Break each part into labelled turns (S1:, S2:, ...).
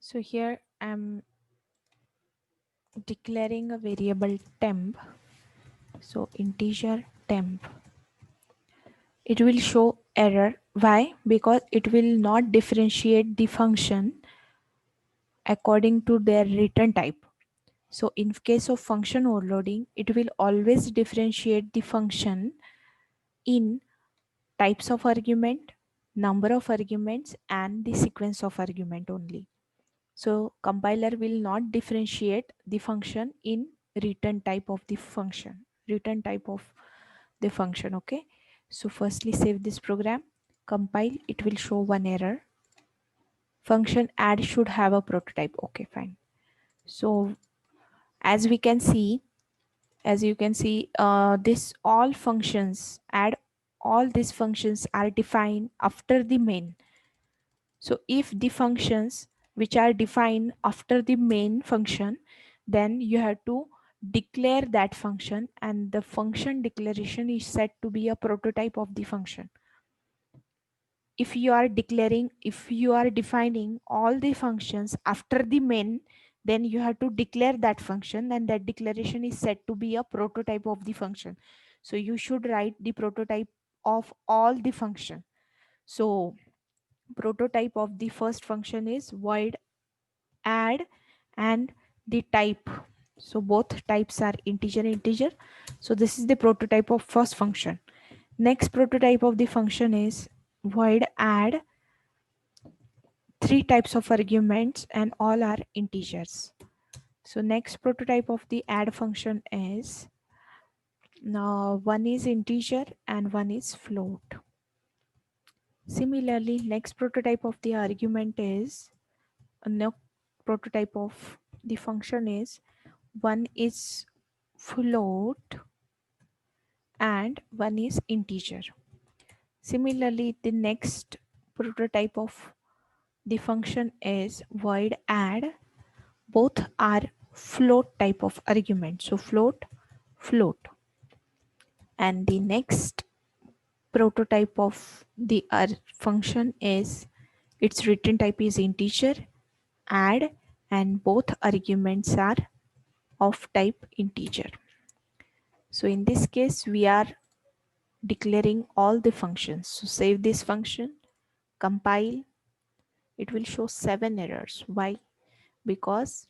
S1: So here I'm declaring a variable temp. So integer temp. It will show error. Why? Because it will not differentiate the function according to their return type. So in case of function overloading, it will always differentiate the function in types of argument, number of arguments, and the sequence of argument only. So compiler will not differentiate the function in return type of the function, return type of the function. Okay. So firstly save this program, compile, it will show one error. Function add should have a prototype. Okay, fine. So as we can see, as you can see, this all functions add, all these functions are defined after the main. So if the functions which are defined after the main function, then you have to declare that function, and the function declaration is set to be a prototype of the function. If you are declaring, if you are defining all the functions after the main, then you have to declare that function, and that declaration is set to be a prototype of the function. So you should write the prototype of all the function. So prototype of the first function is void add and the type. So both types are integer. So this is the prototype of first function. Next prototype of the function is void add three types of arguments and all are integers. So next prototype of the add function is, now one is integer and one is float. Similarly, next prototype of the argument is, no, prototype of the function is, one is float and one is integer. Similarly, the next prototype of the function is void add, both are float type of argument. So float, float. And the next prototype of the function is, its return type is integer, add, and both arguments are of type integer. So in this case, we are declaring all the functions. So save this function, compile, it will show 7 errors. Why? Because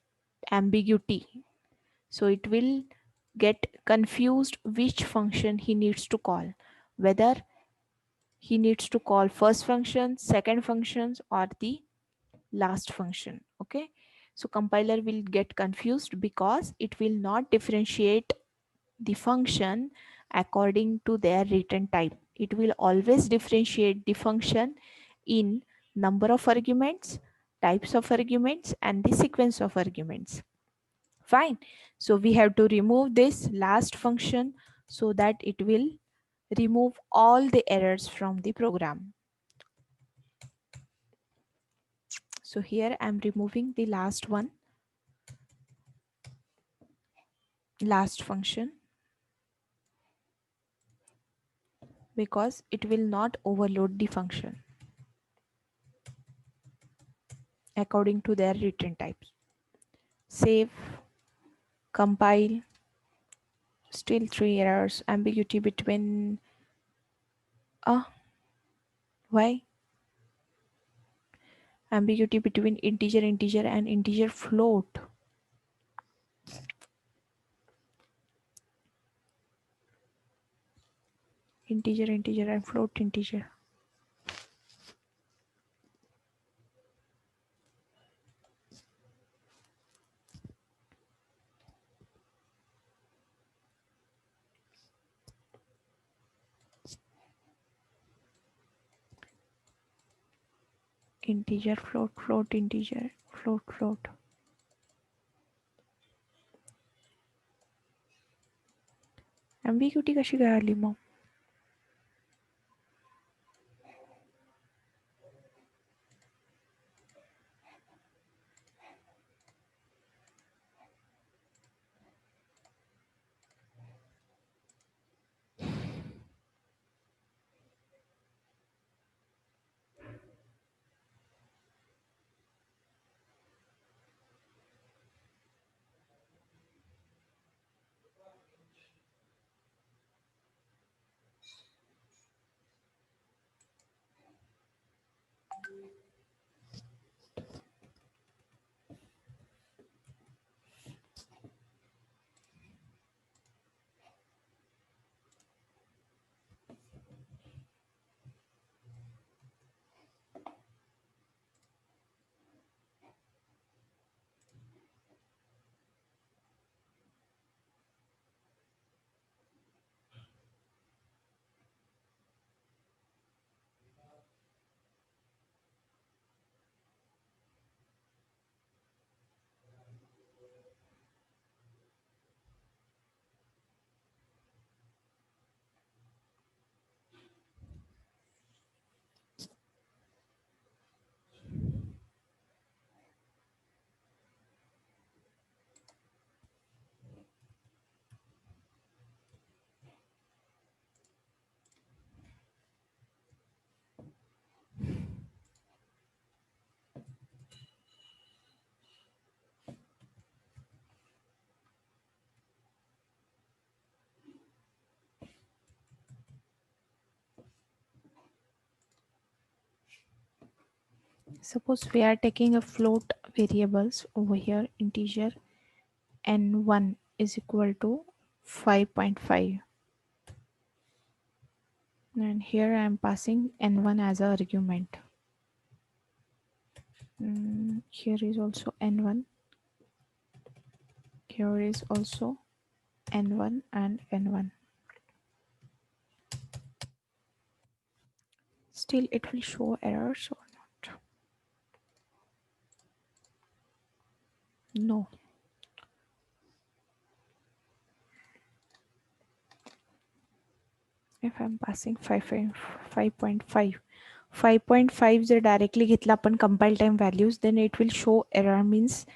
S1: ambiguity. So it will get confused which function he needs to call, whether he needs to call first function, second functions, or the last function. Okay. So compiler will get confused because it will not differentiate the function according to their return type. It will always differentiate the function in number of arguments, types of arguments, and the sequence of arguments. Fine. So we have to remove this last function so that it will remove all the errors from the program. So here I'm removing the last one, last function, because it will not overload the function according to their return types. Save, compile, still 3 errors, ambiguity between, why? Ambiguity between integer and integer float. Integer and float integer. Integer float float integer float float. Ambiguity कशी काय आली मग? Suppose we are taking a float variables over here, integer n1 is equal to 5.5, and here I am passing n1 as an argument. Here is also n1, here is also n1 and n1. Still it will show errors or not? No. If I'm passing 5.5, 5.5 जर directly घेतला आपण compile time values, then it will show error, means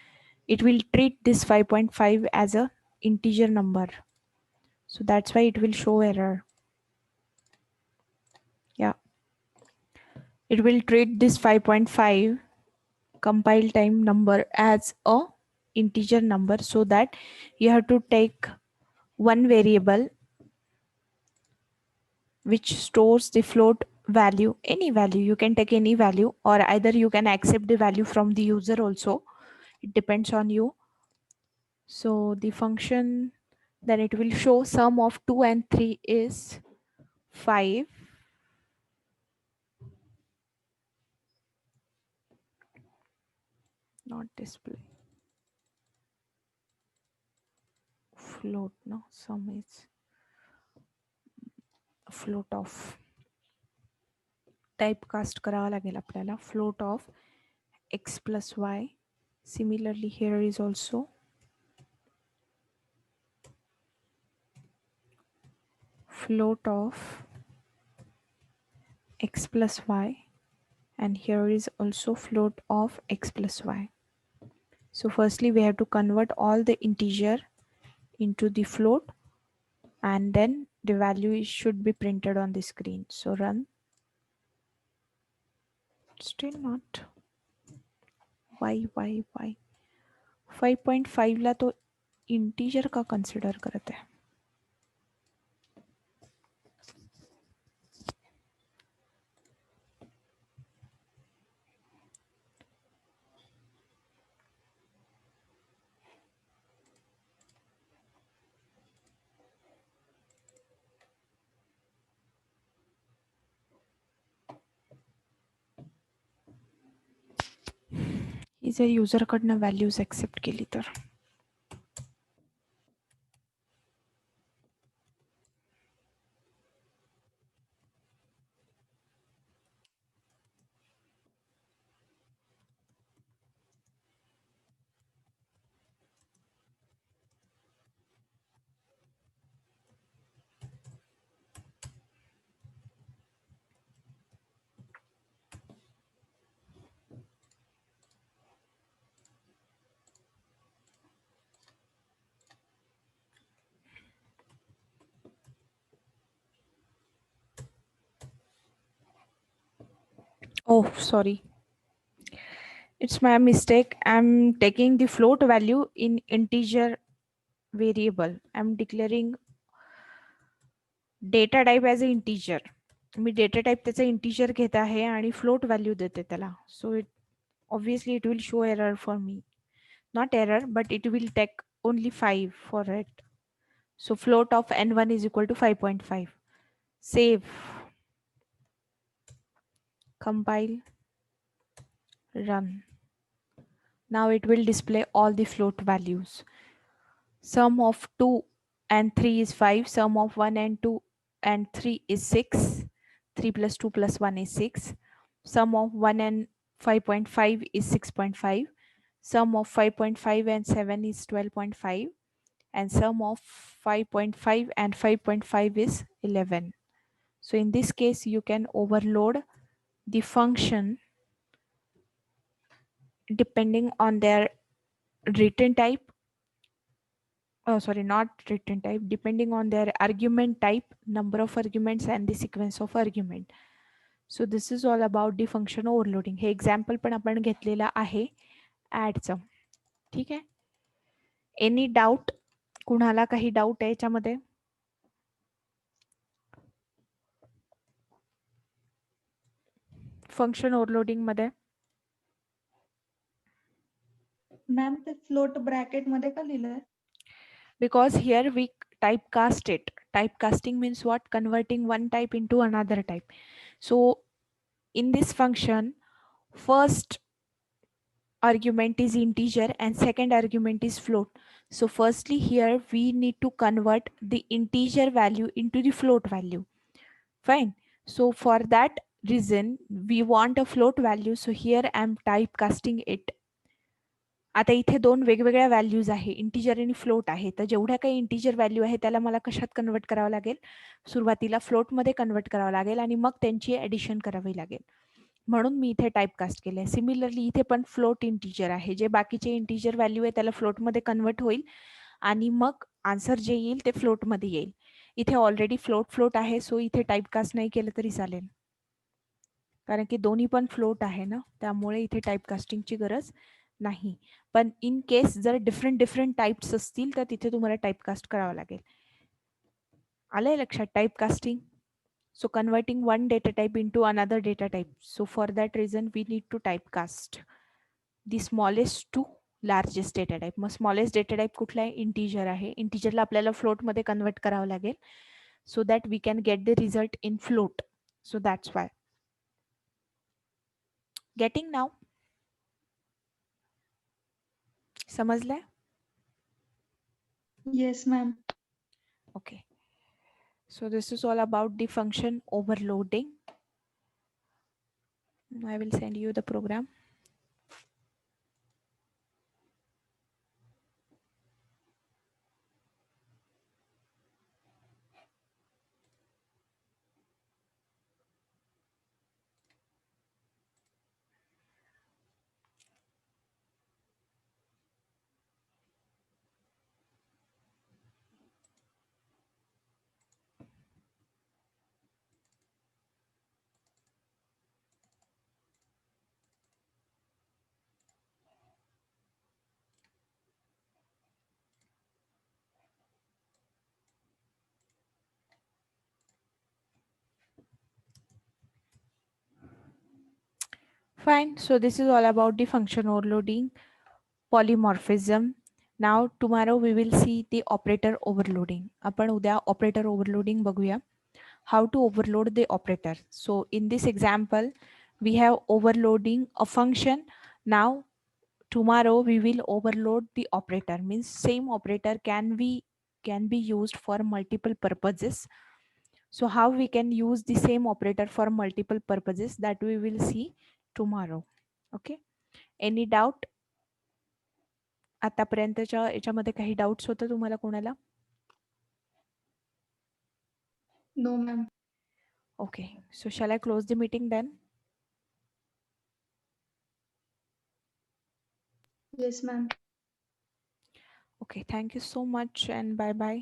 S1: it will treat this 5.5 as a integer number. So that's why it will show error. Yeah. It will treat this 5.5 compile time number as a integer number, so that you have to take one variable which stores the float value, any value. You can take any value, or either you can accept the value from the user also. It depends on you. So the function, then it will show sum of 2 and 3 is 5. Not display. Float, no, sum is float of. Typecast करावा लागेल आपल्याला. Float of x plus y. Similarly, here is also float of x plus y, and here is also float of x plus y. So firstly we have to convert all the integer into the float, and then the value should be printed on the screen. So run. Still not. Why 5.5 ला तो integer का consider करत आहे. ही जर युजरकडनं values accept केली तर. Oh, sorry. It's my mistake. I'm taking the float value in integer variable. I'm declaring data type as a integer. Me data type त्याचा integer घेत आहे आणि फ्लोट व्हॅल्यू देते त्याला. So it obviously it will show error for me. Not error, but it will take only 5 for it. So float of n1 is equal to 5.5. Save. Compile. Run. Now it will display all the float values. Sum of 2 and 3 is 5. Sum of 1 and 2 and 3 is 6. 3 plus 2 plus 1 is 6. Sum of 1 and 5.5 is 6.5. Sum of 5.5 and 7 is 12.5. And sum of 5.5 and 5.5 is 11. So in this case, you can overload the function depending on their return type. Oh, sorry, not return type, depending on their argument type, number of arguments, and the sequence of argument. So this is all about the function overloading. हे example पण आपण घेतलेला आहे ऍडचं. ठीक आहे. Any doubt? कुणाला काही डाऊट आहे याच्यामध्ये? फंक्शन ओव्हरलोडिंग मध्ये
S2: मॅम ते फ्लोट ब्रॅकेट मध्ये का लिहिलंय?
S1: Because here we typecast it. Typecasting means what? Converting one type into another type. So in this function, first argument is integer and second argument is float. So firstly here we need to convert the integer value into the float value. Fine. So for that reason we want a float value. So here I am typecasting it. आता इथे दोन वेगवेगळ्या values आहे, integer आणि float आहे. तर जेवढ्या काही इंटिजर व्हॅल्यू आहे त्याला मला कशात कन्वर्ट करावं लागेल? सुरुवातीला फ्लोटमध्ये कन्वर्ट करावं लागेल आणि मग त्यांची ॲडिशन करावी लागेल. म्हणून मी इथे टाइपकास्ट केलंय. सिमिलरली इथे पण फ्लोट इंटिजर आहे. जे बाकीचे इंटिजर व्हॅल्यू आहे त्याला फ्लोटमध्ये कन्वर्ट होईल आणि मग आन्सर जे येईल ते फ्लोटमध्ये येईल. इथे ऑलरेडी फ्लोट आहे, सो इथे टाइपकास्ट नाही केलं तरी चालेल. कारण की दोन्ही पण फ्लोट आहे ना, त्यामुळे इथे टाइपकास्टिंगची गरज नाही. पण इन केस जर डिफरंट टाइप्स असतील तर तिथे तुम्हाला टाइपकास्ट करावं लागेल. आलंय लक्षात typecasting? So converting one data type into another data type. So for that reason we need to typecast the smallest to largest data type. Mug smallest data type कुठला आहे? इंटिजर आहे. इंटिजरला आपल्याला फ्लोट मध्ये convert करावं लागेल so that we can get the result in float. So that's why. Getting now? समजलंय?
S2: Yes ma'am.
S1: Okay. So this is all about the function overloading. I will send you the program. Fine. So this is all about the function overloading, polymorphism. Now tomorrow we will see the operator overloading. आपण उद्या operator overloading बघूया. How to overload the operator. So in this example, we have overloading a function. Now tomorrow we will overload the operator. Means same operator can be used for multiple purposes. So how we can use the same operator for multiple purposes, that we will see tomorrow. Okay. Any doubt? आतापर्यंतच्या याच्यामध्ये काही doubts होतं तुम्हाला कोणाला?
S2: No ma'am.
S1: Okay. So shall I close the meeting then?
S2: Yes ma'am.
S1: Okay. Thank you so much and bye bye.